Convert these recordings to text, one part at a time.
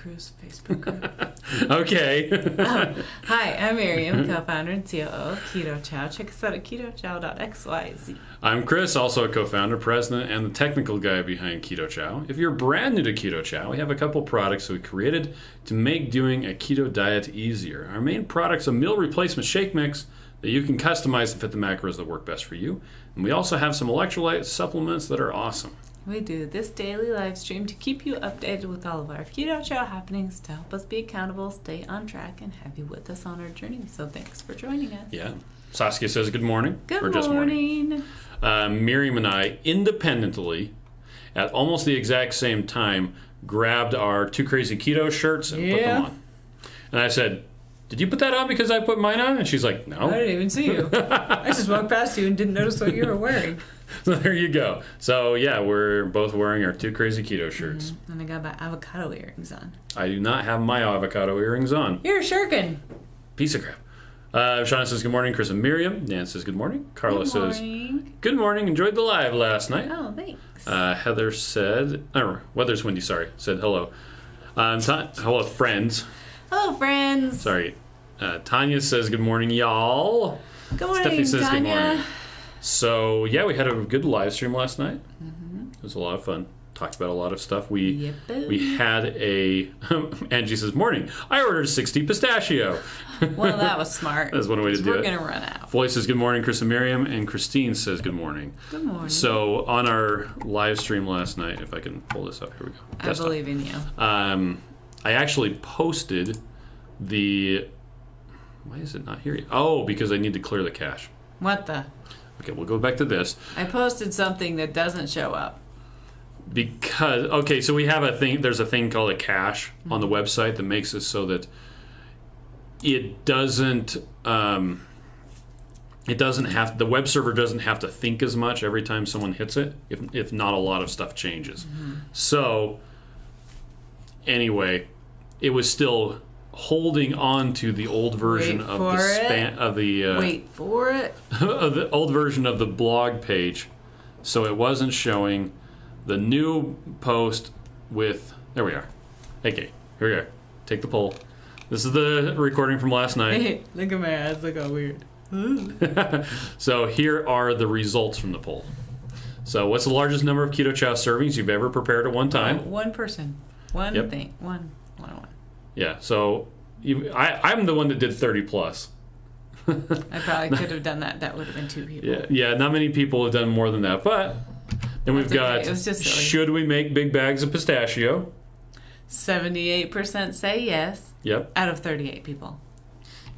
Cruz Facebook group. Okay. Hi, I'm Miriam, co-founder and COO of Keto Chow. Check us out at ketochow.xyz. I'm Chris, also a co-founder, president, and the technical guy behind Keto Chow. If you're brand new to Keto Chow, we have a couple products we created to make doing a keto diet easier. Our main product's a meal replacement shake mix that you can customize to fit the macros that work best for you. And we also have some electrolyte supplements that are awesome. We do this daily live stream to keep you updated with all of our Keto Chow happenings, to help us be accountable, stay on track, and have you with us on our journey. So thanks for joining us. Yeah. Saskia says good morning. Good or just morning. Miriam and I, independently, at almost the exact same time, grabbed our Too Crazy Keto shirts and put them on. And I said, did you put that on because I put mine on? And she's like, no. I didn't even see you. I just walked past you and didn't notice what you were wearing. So there you go. So yeah, we're both wearing our Too Crazy Keto shirts. Mm-hmm. And I got my avocado earrings on. I do not have my avocado earrings on. You're a shirkin. Piece of crap. Shauna says good morning. Chris and Miriam. Dan says good morning. Carla says good morning. Enjoyed the live last night. Oh, thanks. Heather said, Weather's Windy, said hello. Hello, friends. Hello, friends. Sorry. Tanya says good morning, y'all. Good morning, Stephanie says Tanya. good morning. So, yeah, we had a good live stream last night. Mm-hmm. It was a lot of fun. Talked about a lot of stuff. We Yep. had Angie says, morning. I ordered 60 pistachio. Well, that was smart. That's one way to do it. We're going to run out. Floyd says good morning, Chris and Miriam, and Christine says good morning. Good morning. So on our live stream last night, if I can pull this up, here we go. I believe in you. I actually posted the... Why is it not here yet? Oh, because I need to clear the cache. What the? Okay, we'll go back to this. I posted something that doesn't show up. Because, okay, so we have a thing, there's a thing called a cache on the website that makes it so that it doesn't have, the web server doesn't have to think as much every time someone hits it, if not a lot of stuff changes. Mm-hmm. So, anyway, it was still holding on to the old version Wait of for the Wait for it. of the old version of the blog page, so it wasn't showing the new post with. There we are. Okay, here we are. Take the poll. This is the recording from last night. Hey, look at my eyes. Look how weird. So here are the results from the poll. So what's the largest number of Keto Chow servings you've ever prepared at one time? One person. One Yep. thing. One. Yeah, so I'm the one that did 30 plus. I probably could have done that. That would have been two people. Yeah, not many people have done more than that. But then we've That's got, okay. It was just silly. should we make big bags of pistachio? 78% say yes. Yep. Out of 38 people.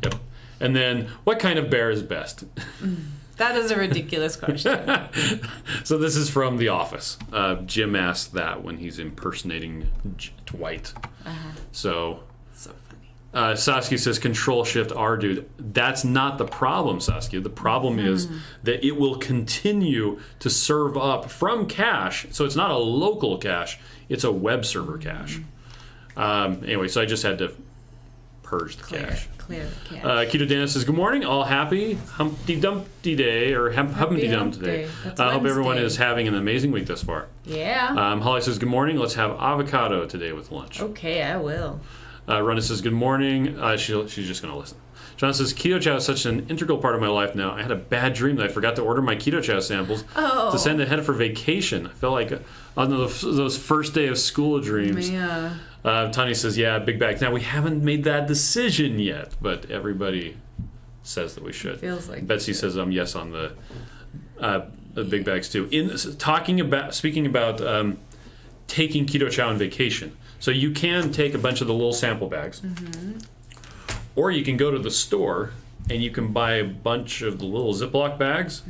Yep. And then, what kind of bear is best? That is a ridiculous question. So this is from The Office. Jim asked that when he's impersonating Dwight. Uh-huh. So funny. Saskia says Control-Shift-R, dude. That's not the problem, Saskia. The problem is that it will continue to serve up from cache. So it's not a local cache. It's a web server cache. Anyway, so I just had to purge the cache. Clear the cache. Keto Dana says, good morning, all happy Humpty Dumpty Day, or Humpty Dump today. I hope everyone is having an amazing week thus far. Yeah. Holly says, good morning, let's have avocado today with lunch. Okay, I will. Rhonda says, good morning. She's just going to listen. John says, Keto Chow is such an integral part of my life now. I had a bad dream that I forgot to order my Keto Chow samples to send ahead for vacation. I felt like on those first day of school dreams. Yeah. Tanya says, yeah, big bags. Now, we haven't made that decision yet, but everybody says that we should. Feels like Betsy says, yes on the big bags, too. Speaking about taking Keto Chow on vacation. So you can take a bunch of the little sample bags, or you can go to the store and you can buy a bunch of the little Ziploc bags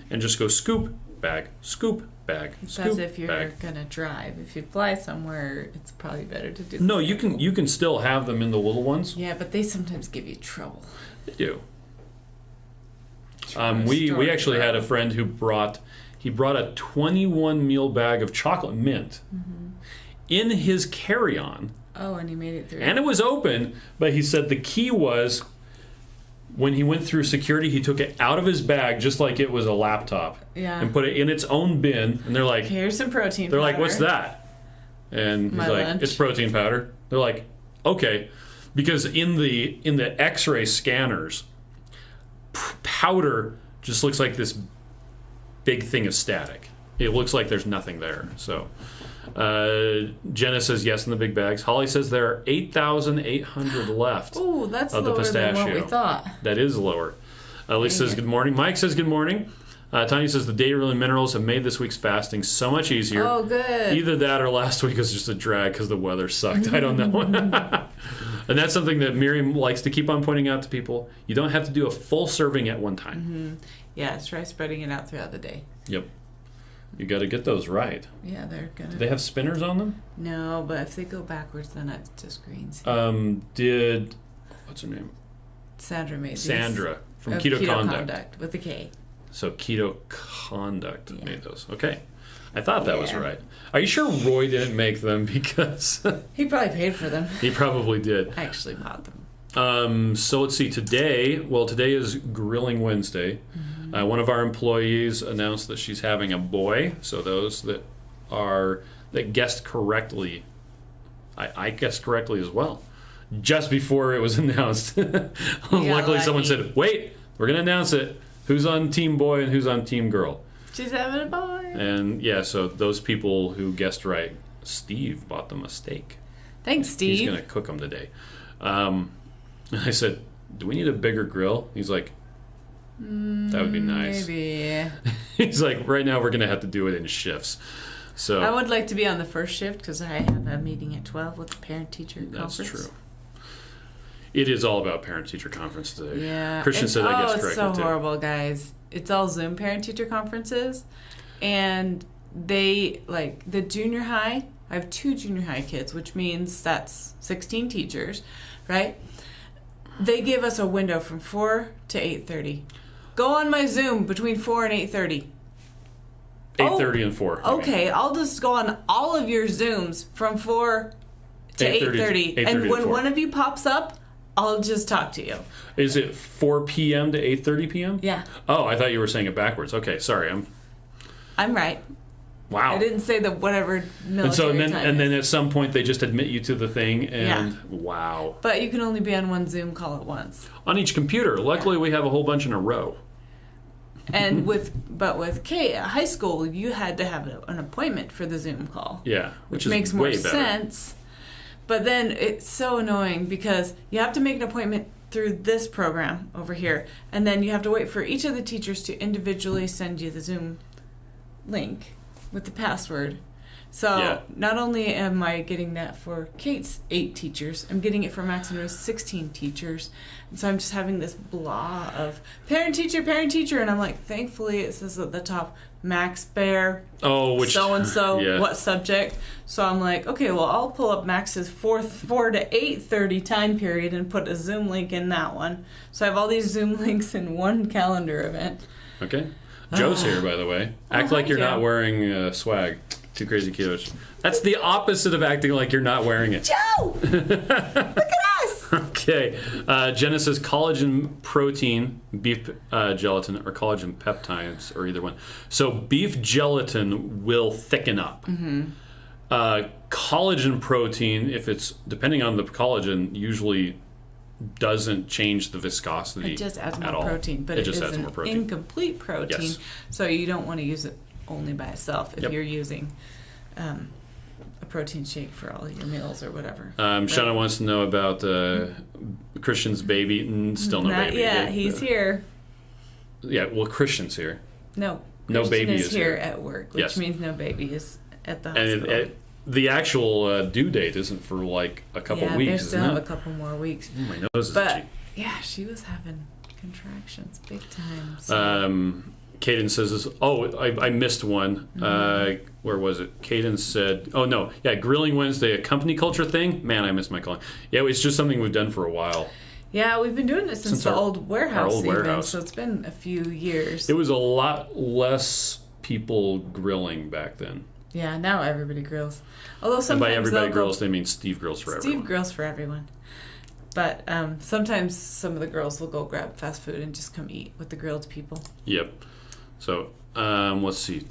and just go scoop, bag, scoop, bag, it's scoop, as if you're bag. gonna drive. If you fly somewhere, it's probably better to do. No, you can still have them in the little ones. Yeah, but they sometimes give you trouble. They do. We actually had a friend who brought a 21 meal bag of chocolate mint in his carry-on. Oh, and he made it through. And it was open, but he said the key was when he went through security, he took it out of his bag just like it was a laptop. Yeah. And put it in its own bin. And they're like, here's some protein they're powder. like, what's that? And he's My like, lunch. it's protein powder. They're like, okay. Because in the X-ray scanners, powder just looks like this big thing of static. It looks like there's nothing there. So Jenna says yes in the big bags. Holly says there are 8,800 left. Ooh, that's of the lower than what we pistachio. thought. That is lower. Elise says good morning. Mike says good morning. Tanya says the daily minerals have made this week's fasting so much easier. Oh, good. Either that or last week was just a drag because the weather sucked. I don't know. And that's something that Miriam likes to keep on pointing out to people. You don't have to do a full serving at one time. Mm-hmm. Yeah, try spreading it out throughout the day. Yep. You got to get those right. Yeah, they're gonna. Do they have spinners on them? No, but if they go backwards, then it's just greens. What's her name? Sandra made these. Sandra from Of Keto Conduct. with a K. So Keto Conduct Yeah. made those. Okay. I thought that was Yeah. right. Are you sure Roy didn't make them? Because He probably paid for them. he probably did. I actually bought them. So let's see. Today is Grilling Wednesday. Mm-hmm. One of our employees announced that she's having a boy. So those that guessed correctly, I guessed correctly as well. Just before it was announced, luckily someone lucky. said, "Wait, we're going to announce it. Who's on Team Boy and who's on Team Girl?" She's having a boy. And yeah, so those people who guessed right, Steve bought them a steak. Thanks, Steve. He's going to cook them today. And I said, "Do we need a bigger grill?" He's like, "That would be nice." Maybe. He's like, "Right now we're going to have to do it in shifts." So I would like to be on the first shift because I have a meeting at 12 with the parent-teacher conference. that's true. It is all about parent-teacher conference today. Yeah. Christian said I guessed correctly it's so too. horrible, guys. It's all Zoom parent-teacher conferences. And they, like, the junior high, I have 2 junior high kids, which means that's 16 teachers, right? They give us a window from 4 to 8:30. Go on my Zoom between 4 and 8:30. 8:30 and 4. Okay, I'll just go on all of your Zooms from 4 to 8:30. 8:30 And to when 4. one of you pops up, I'll just talk to you. Is it 4 p.m. to 8:30 p.m.? Yeah, Oh, I thought you were saying it backwards. Okay, sorry. I'm right. Wow. I didn't say the whatever military And so time and then is. at some point they just admit you to the thing and Yeah. wow. But you can only be on one Zoom call at once. On each computer. Luckily we have a whole bunch in a row. And with Kate at high school, you had to have an appointment for the Zoom call. Yeah, which is makes more way better. sense. But then it's so annoying because you have to make an appointment through this program over here, and then you have to wait for each of the teachers to individually send you the Zoom link with the password. So Yeah. not only am I getting that for Kate's 8 teachers, I'm getting it for Max and Rose 16 teachers. And so I'm just having this blah of parent teacher, and I'm like, thankfully it says at the top, Max Bear, Oh, which so-and-so, yeah. what subject. So I'm like, okay, well, I'll pull up Max's 4 to 8:30 time period and put a Zoom link in that one. So I have all these Zoom links in one calendar event. Okay. Joe's here, by the way. Act hi, like you're Joe. not wearing swag. Too crazy keto. That's the opposite of acting like you're not wearing it. Joe! Look at us! Okay. Jenna says collagen protein, beef gelatin, or collagen peptides, or either one. So beef gelatin will thicken up. Mm-hmm. Collagen protein, if it's depending on the collagen, usually doesn't change the viscosity It just adds at more all. protein, but it it just is adds an more protein. incomplete protein. Yes. So you don't want to use it only by itself if Yep. you're using a protein shake for all your meals or whatever. Shauna wants to know about Christian's baby. Still no Not baby. yet. He's here. Yeah, well, Christian's here. No. No Christian baby is is here. at work, which Yes. means no baby is at the And hospital. the actual due date isn't for like a couple yeah, weeks, they still isn't have it? a couple more weeks. Oh, my nose is But itchy. yeah, she was having contractions big time. So. Caden says, I missed one. Where was it? Caden said, oh no, yeah, Grilling Wednesday, a company culture thing. Man, I missed my calling. Yeah, it's just something we've done for a while. Yeah, we've been doing it since the old warehouse, old even, warehouse. so it's been a few years. It was a lot less people grilling back then. Yeah, now everybody grills. Although And sometimes by everybody they'll go- grills, they mean Steve grills for Steve everyone. grills for everyone. But sometimes some of the girls will go grab fast food and just come eat with the grilled people. Yep. So, let's see.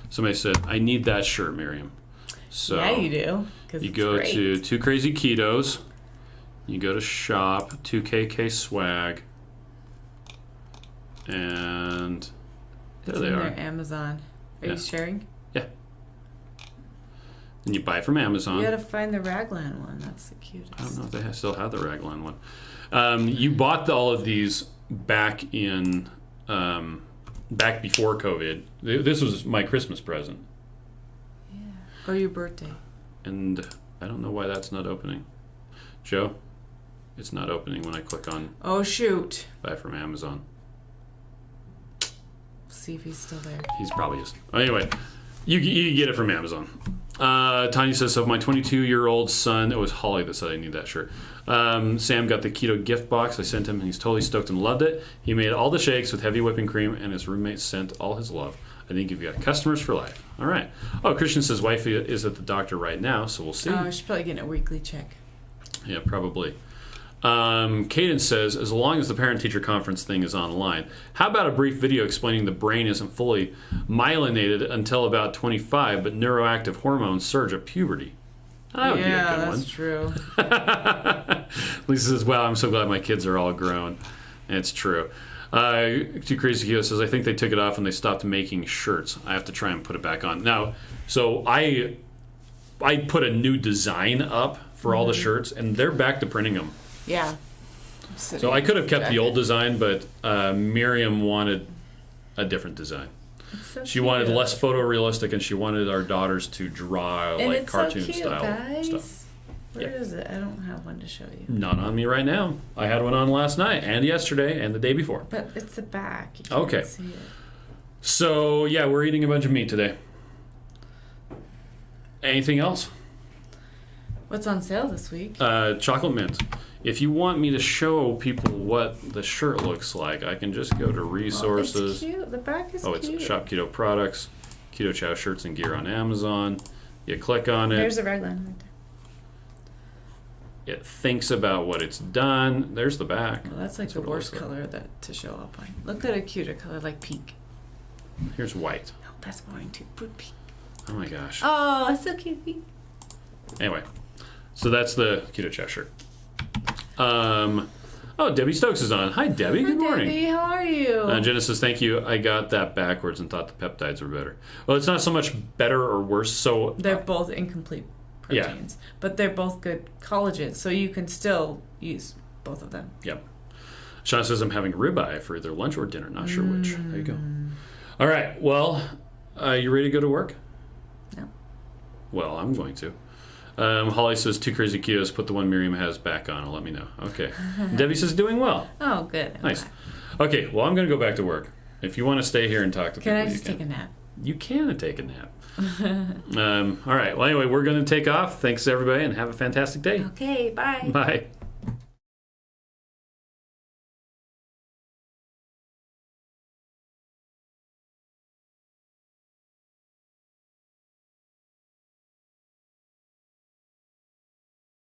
Somebody said, I need that shirt, Miriam. So yeah, you do. You go to 2 Crazy Ketos. You go to shop, 2KK swag. And there they are. Their Amazon. Are you sharing? Yeah. And you buy from Amazon. You gotta find the Raglan one. That's the cutest. I don't know if they still have the Raglan one. You bought all of these back before COVID. This was my Christmas present. Yeah. Or your birthday. And I don't know why that's not opening. Joe, it's not opening when I click on. Oh shoot! Buy from Amazon. See if he's still there. He's probably is. Anyway, you can get it from Amazon. Tanya says, so my 22-year-old son, it was Holly that said I need that shirt. Sam got the keto gift box I sent him, and he's totally stoked and loved it. He made all the shakes with heavy whipping cream, and his roommate sent all his love. I think you've got customers for life. All right. Oh, Christian says wife is at the doctor right now, so we'll see. Oh, she's probably getting a weekly check. Yeah, probably. Caden says, as long as the parent-teacher conference thing is online, how about a brief video explaining the brain isn't fully myelinated until about 25, but neuroactive hormones surge at puberty? That would be a good one. Yeah, that's true. Lisa says, wow, I'm so glad my kids are all grown. And it's true. Too Crazy Kyo says, I think they took it off when they stopped making shirts. I have to try and put it back on. Now, so I put a new design up for all the shirts, and they're back to printing them. Yeah. So I could have kept the old design, but Miriam wanted a different design. So she wanted less photorealistic, and she wanted our daughters to draw and like it's cartoon so cute, style guys. stuff. Where is it? I don't have one to show you. Not on me right now. I had one on last night and yesterday and the day before. But it's the back. You can't see it. So yeah, we're eating a bunch of meat today. Anything else? What's on sale this week? Chocolate mint. If you want me to show people what the shirt looks like, I can just go to resources. Oh, it's cute. The back is cute. It's Shop Keto Products, Keto Chow shirts and gear on Amazon. You click on it. There's a raglan right there. It thinks about what it's done. There's the back. Well, that's like the worst color to show up on. Look at a cuter color like pink. Here's white. No, that's boring too. Put pink. Oh my gosh. Oh, it's so cute. Pink. Anyway, so that's the Keto Chow shirt. Oh, Debbie Stokes is on. Hi, Debbie. Good morning. Debbie, how are you? Jenna says, thank you. I got that backwards and thought the peptides were better. Well, it's not so much better or worse. So they're both incomplete proteins, but they're both good collagens, so you can still use both of them. Yep. Sean says, I'm having ribeye for either lunch or dinner. Not sure which. There you go. All right. Well, you ready to go to work? No. Well, I'm going to. Holly says, 2 Crazy Ketos, put the one Miriam has back on and let me know. Okay. Debbie says, doing well. Oh, good. Nice. Okay, well, I'm going to go back to work. If you want to stay here and talk to people, Can I just take a nap? You can take a nap. All right. Well, anyway, we're going to take off. Thanks, everybody, and have a fantastic day. Okay, bye. Bye.